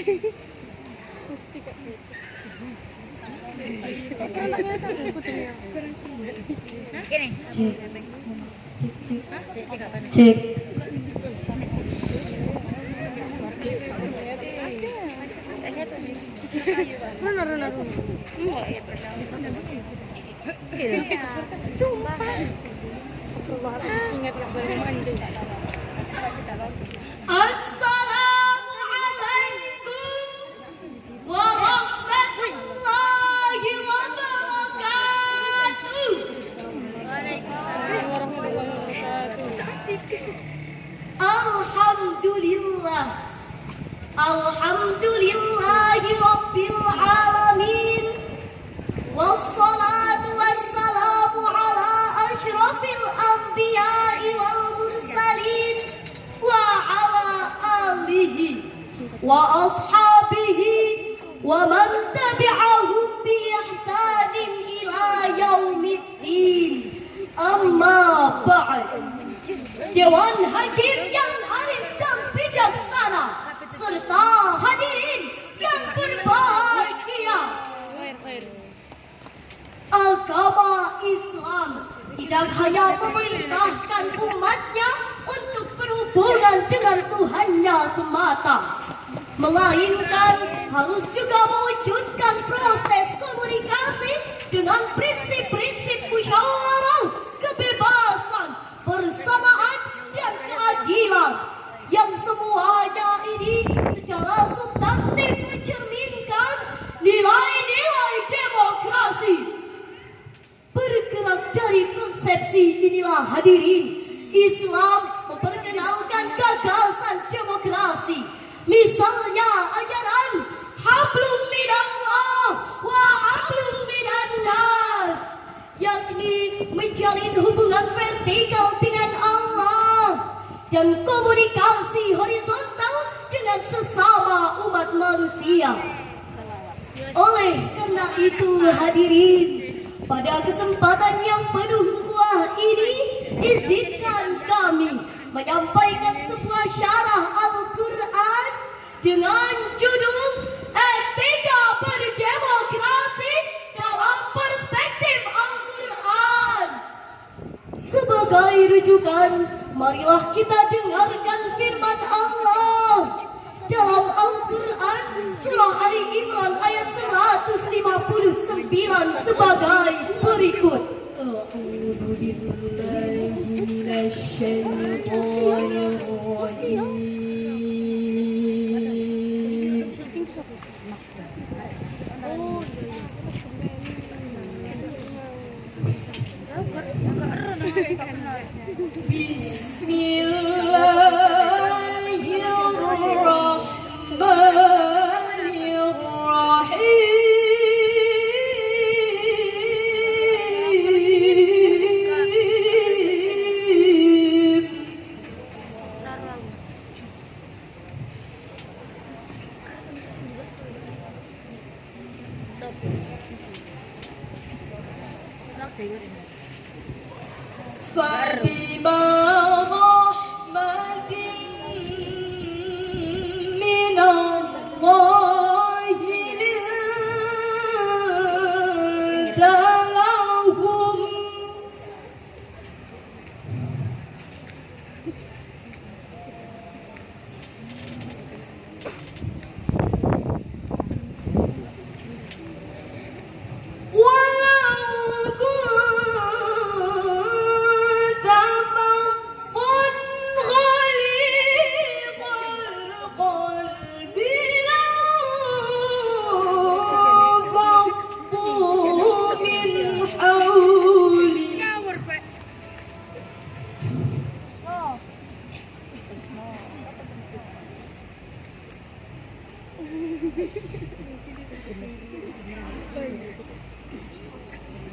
Cek. Cek. Assalamualaikum warahmatullahi wabarakatuh. Alhamdulillah. Alhamdulillahi rabbil alamin. Wassalatu wassalamu ala asyrafil anbiya'i wal mursalin wa ala alihi wa ashabihi wa man tabi'ahum bi ihsanin ila yaumiddin. Amma ba'd. Dewan Hakim yang arif dan bijaksana serta hadirin yang berbahagia. Agama Islam tidak hanya memerintahkan umatnya untuk berhubungan dengan Tuhannya semata, melainkan harus juga mewujudkan proses komunikasi dengan prinsip-prinsip musyawarah, kebebasan, persamaan, dan keadilan, yang semuanya ini secara substantif mencerminkan nilai-nilai demokrasi. Bergerak dari konsepsi inilah hadirin, Islam memperkenalkan gagasan demokrasi. Misalnya ajaran hablum minallah wa hablum minannas, yakni menjalin hubungan vertikal dengan Allah dan komunikasi horizontal dengan sesama umat manusia. Oleh karena itu hadirin, pada kesempatan yang penuh ruah ini, izinkan kami menyampaikan sebuah syarah Al-Quran dengan judul Etika Berdemokrasi dalam Perspektif Al-Quran. Sebagai rujukan, marilah kita dengarkan firman Allah dalam Al-Quran surah Ali Imran ayat 159 sebagai berikut. A'udzu billahi minasyaitonir rajim. فبما رحمة من الله لنت لهم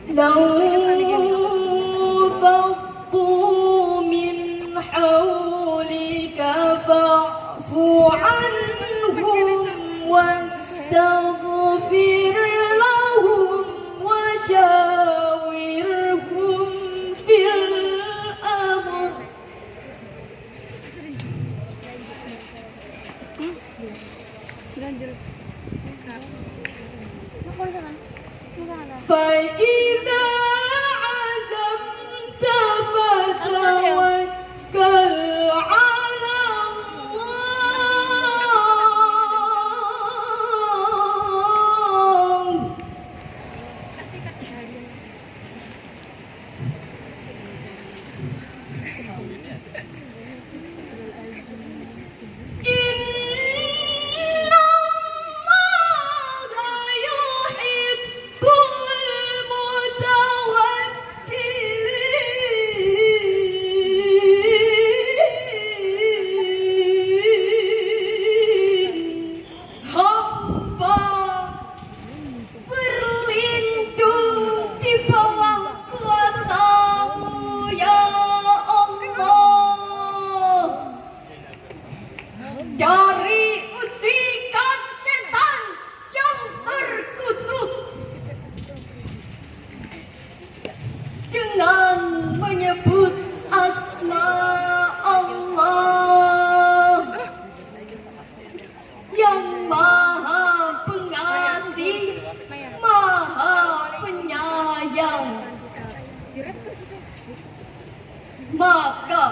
لو فضوا من حولك فاعف عنهم واستغفر لهم وشاورهم في الأمر. فإذا عزمت فتوكل على الله dari usikan setan yang terkutuk dengan menyebut asma Allah yang maha pengasih, maha penyayang. Maka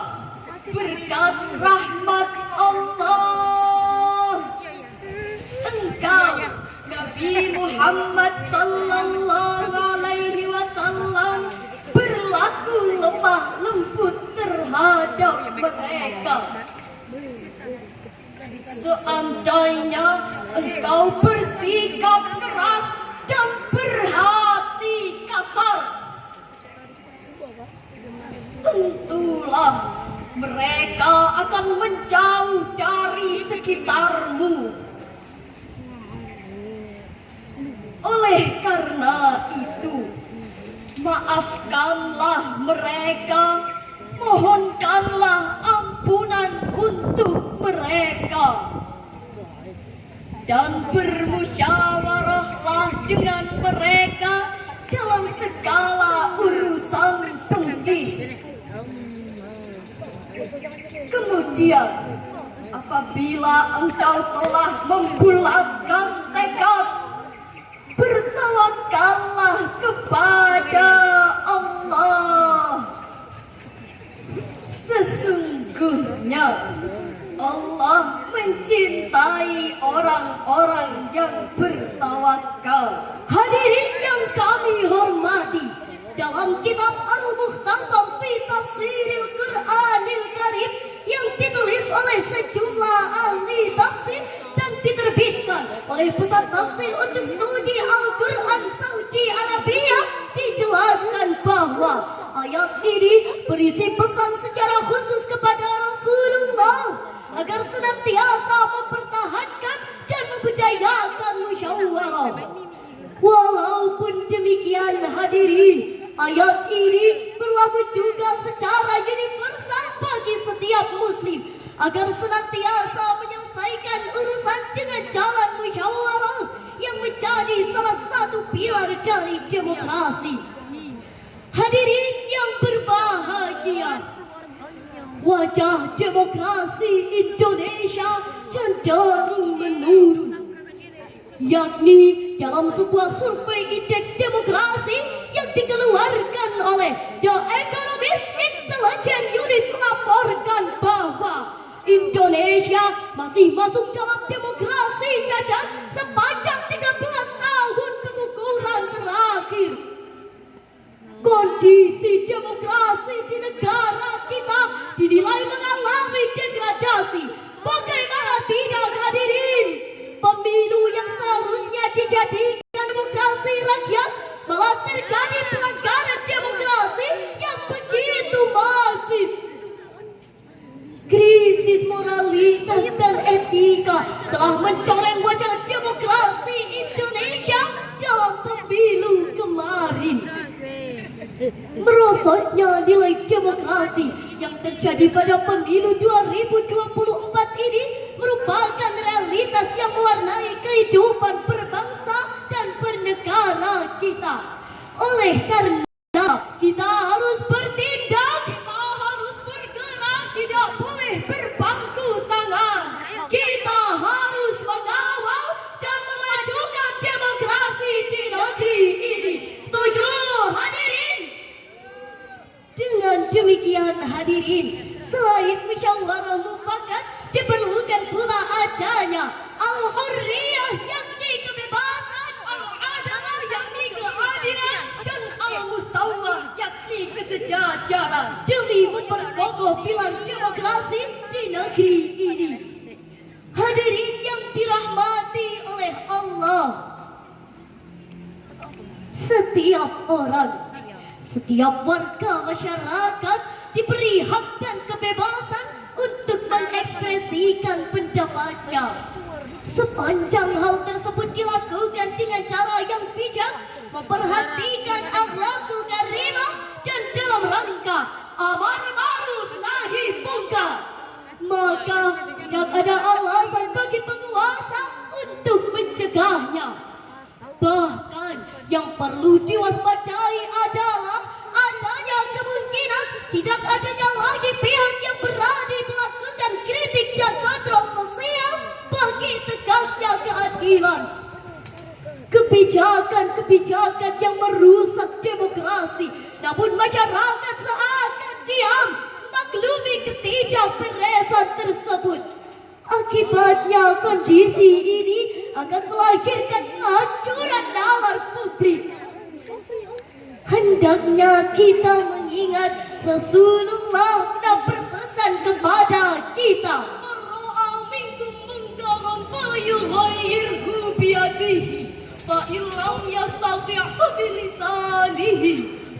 berkat rahmat Allah, engkau Nabi Muhammad sallallahu alaihi wasallam berlaku lemah lembut terhadap mereka. Seandainya engkau bersikap keras dan berhati kasar, tentulah mereka akan menjauh dari sekitarmu. Oleh karena itu, maafkanlah mereka, mohonkanlah ampunan untuk mereka, dan bermusyawarahlah dengan mereka dalam segala urusan penting. Kemudian, apabila engkau telah membulatkan tekad, bertawakallah kepada Allah. Sesungguhnya Allah mencintai orang-orang yang bertawakal. Hadirin yang kami hormati, dalam kitab Al-Mukhtasar fi Tafsiril Qur'anil Karim yang ditulis oleh sejumlah ahli tafsir dan diterbitkan oleh Pusat Tafsir untuk Studi Al-Quran Saudi Arabia, dijelaskan bahwa ayat ini berisi pesan secara khusus kepada Rasulullah agar senantiasa mempertahankan dan membudayakan musyawarah. Walaupun demikian hadirin, ayat ini berlaku juga secara universal bagi setiap muslim agar senantiasa menyelesaikan urusan dengan jalan musyawarah yang menjadi salah satu pilar dari demokrasi. Hadirin yang berbahagia, wajah demokrasi Indonesia cenderung menurun, yakni dalam sebuah survei indeks demokrasi yang dikeluarkan oleh The Economist Intelligence Unit melaporkan bahwa Indonesia masih masuk dalam demokrasi cacat sepanjang 13 tahun pengukuran terakhir. Kondisi demokrasi di negara kita dinilai mengalami degradasi. Bagaimana tidak hadirin? Pemilu yang seharusnya dijadikan demokrasi rakyat malah terjadi pelanggaran demokrasi yang begitu masif. Krisis moralitas dan etika telah mencoreng wajah demokrasi Indonesia dalam pemilu kemarin. Merosotnya nilai demokrasi yang terjadi pada pemilu 2024 ini merupakan realitas yang mewarnai kehidupan berbangsa dan bernegara kita. Oleh karena kita harus bertindak, kita harus bergerak, tidak boleh berbangku tangan. Kita harus mengawal musyawarah mufakat, diperlukan pula adanya al-hurriyah yakni kebebasan, al-adalah yakni keadilan, dan al-musawwah yakni kesejajaran demi memperkokoh pilar demokrasi di negeri ini. Hadirin yang dirahmati oleh Allah, setiap orang, setiap warga masyarakat diberi hak dan kebebasan untuk mengekspresikan pendapatnya. Sepanjang hal tersebut dilakukan dengan cara yang bijak, memperhatikan akhlakul karimah, dan dalam rangka amar ma'ruf nahi munkar, maka tidak ada alasan bagi penguasa untuk mencegahnya. Bahkan yang perlu diwaspadai adalah adanya kemungkinan tidak adanya lagi pihak yang berani melakukan kritik dan kontrol sosial bagi tegaknya keadilan. Kebijakan-kebijakan yang merusak demokrasi, namun masyarakat seakan diam maklumi ketidakberesan tersebut. Akibatnya kondisi ini akan melahirkan kehancuran nalar publik. Hendaknya kita mengingat Rasulullah pernah berpesan kepada kita, "Mar'a minkum munkaran falyughayyirhu biyadihi, fa in lam yastati' fa bilisanihi,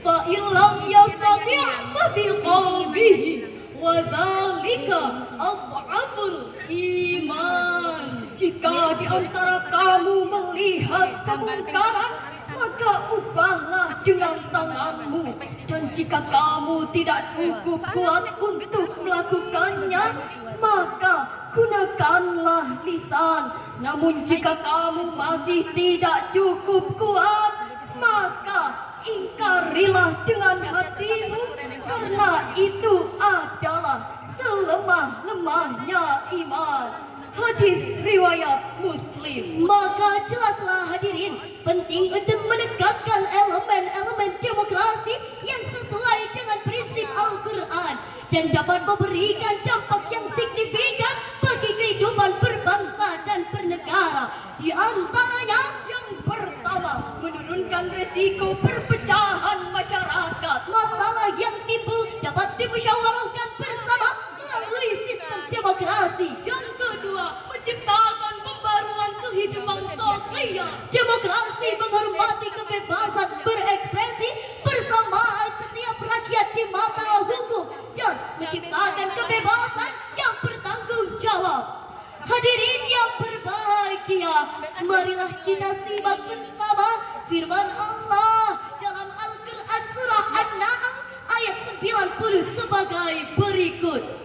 fa in lam yastati' fa biqalbihi, wa dzalika adhaful iman." Jika di antara kamu melihat kemungkaran, maka ubahlah dengan tanganmu, dan jika kamu tidak cukup kuat untuk melakukannya, maka gunakanlah lisan. Namun jika kamu masih tidak cukup kuat, maka ingkarilah dengan hatimu, karena itu adalah selemah-lemahnya iman. Hadis riwayat Muslim. Maka jelaslah hadirin, penting untuk menegakkan elemen-elemen demokrasi yang sesuai dengan prinsip Al-Quran dan dapat memberikan dampak yang signifikan bagi kehidupan berbangsa dan bernegara. Di antaranya yang pertama, menurunkan resiko perpecahan masyarakat. Masalah yang timbul dapat dimusyawarahkan bersama melalui sistem demokrasi. Yang kedua, menciptakan pembaruan kehidupan sosial. Demokrasi menghormati kebebasan berekspresi bersamaan setiap rakyat di mata hukum dan menciptakan kebebasan yang bertanggung jawab. Hadirin yang berbahagia, marilah kita simak bersama firman Allah dalam Al-Quran surah An-Nahl ayat 90 sebagai berikut.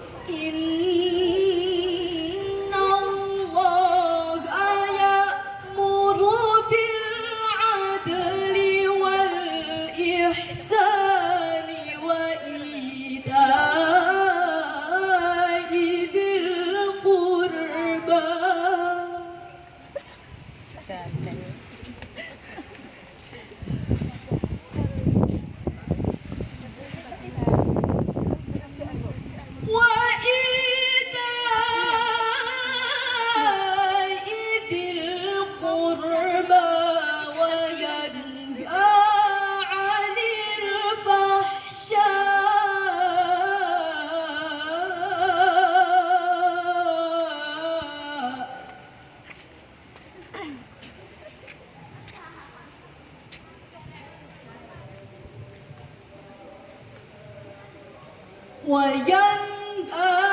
وينهى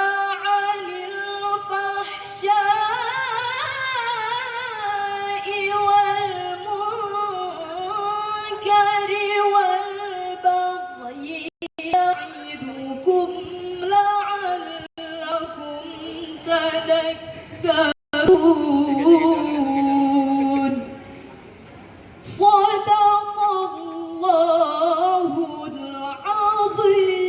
عن الفحشاء والمنكر والبغي يعظكم لعلكم تذكرون. صدق الله العظيم.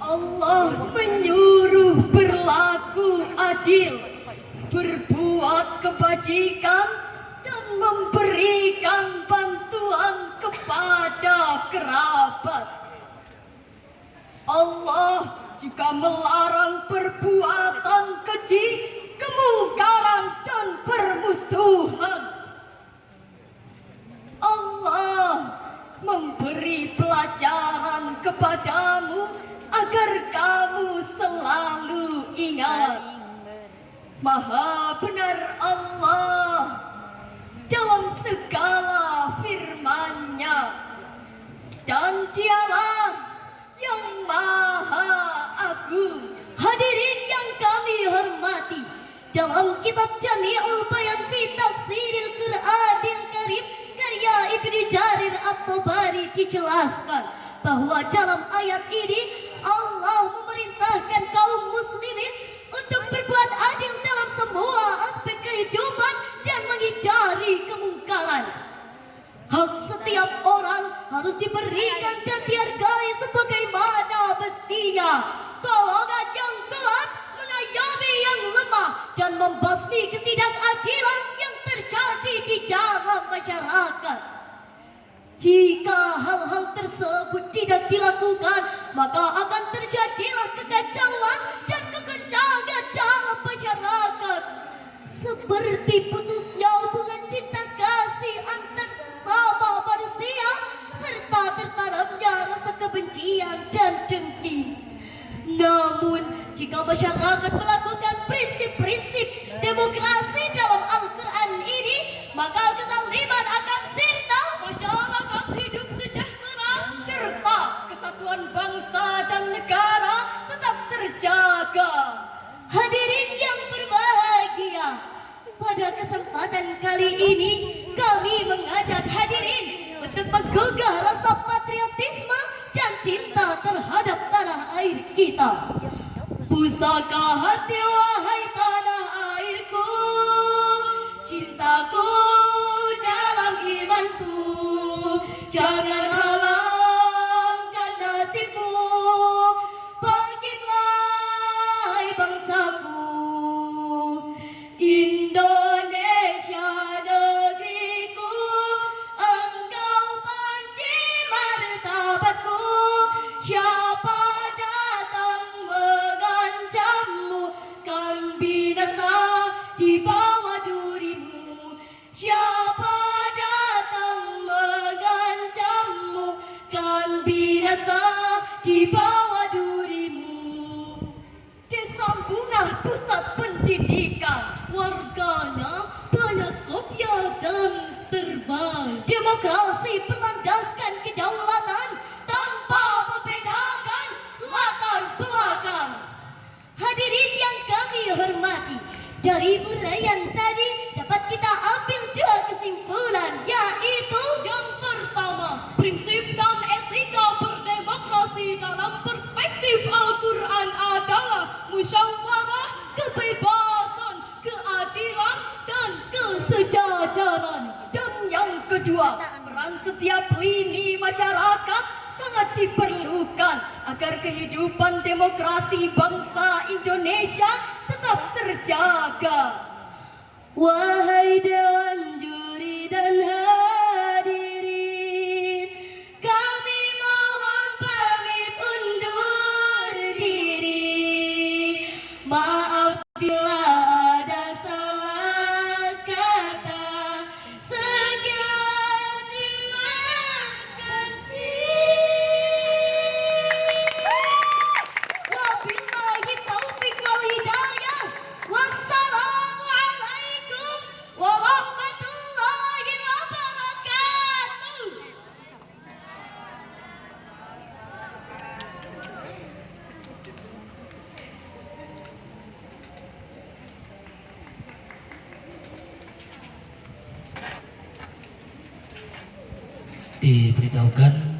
Allah menyuruh berlaku adil, berbuat kebajikan, dan memberikan bantuan kepada kerabat. Allah juga melarang perbuatan keji, kemungkaran dan permusuhan. Allah memberi pelajaran kepadamu agar kamu selalu ingat, Maha benar Allah dalam segala firman-Nya, dan Dialah yang Maha Agung. Hadirin yang kami hormati, dalam kitab Jami'ul Bayan fi Tafsiril Qur'anil Karim karya Ibnu Jarir At-Tabari dijelaskan bahwa dalam ayat ini Allah memerintahkan kaum muslimin untuk berbuat adil dalam semua aspek kehidupan dan menghindari kemungkaran. Hak setiap orang harus diberikan dan dihargai sebagaimana mestinya. Golongan yang kuat mengayomi yang lemah dan membasmi ketidakadilan yang terjadi di dalam masyarakat. Jika hal-hal tersebut tidak dilakukan, maka akan terjadilah kekacauan dan kekencangan dalam masyarakat, seperti putusnya hubungan cinta kasih antar sesama manusia serta tertanamnya rasa kebencian dan dengki. Namun, jika masyarakat melakukan prinsip-prinsip demokrasi dalam Al-Quran ini, maka kezaliman akan sirna, masyarakat hidup sejahtera, serta kesatuan bangsa dan negara tetap terjaga. Hadirin yang berbahagia, pada kesempatan kali ini kami mengajak hadirin untuk menggugah rasa patriotisme dan cinta terhadap tanah air kita. Pusaka hati wahai tanah airku, cintaku dalam imanku, jangan halangkan nasibmu, bangkitlah hai bangsaku. Indonesia negeriku, engkau panci martabatku. Siapa datang mengancammu, kan binasa di bawah durimu. Siapa datang mengancammu, kan binasa di bawah durimu. Desa Bungah pusat pendidikan, warganya banyak kopya dan terbaik. Demokrasi berlandaskan kedaulatan tanpa membedakan latar belakang. Hadirin yang kami hormati, dari uraian tadi dapat kita ambil dua kesimpulan, yaitu yang pertama, prinsip dan etika berdemokrasi dalam perspektif Al-Quran adalah musyawarah, kebebasan, keadilan, dan kesejajaran. Dan yang kedua, peran setiap lini masyarakat sangat diperlukan agar kehidupan demokrasi bangsa Indonesia tetap terjaga. Wahai Dewan Juri dan hadirin, kami mohon pamit undur diri. Maaf bila ada salah kata. Sekian, terima kasih. Wabillahi taufiq wal hidayah. Wassalamualaikum warahmatullahi wabarakatuh. Diberitahukan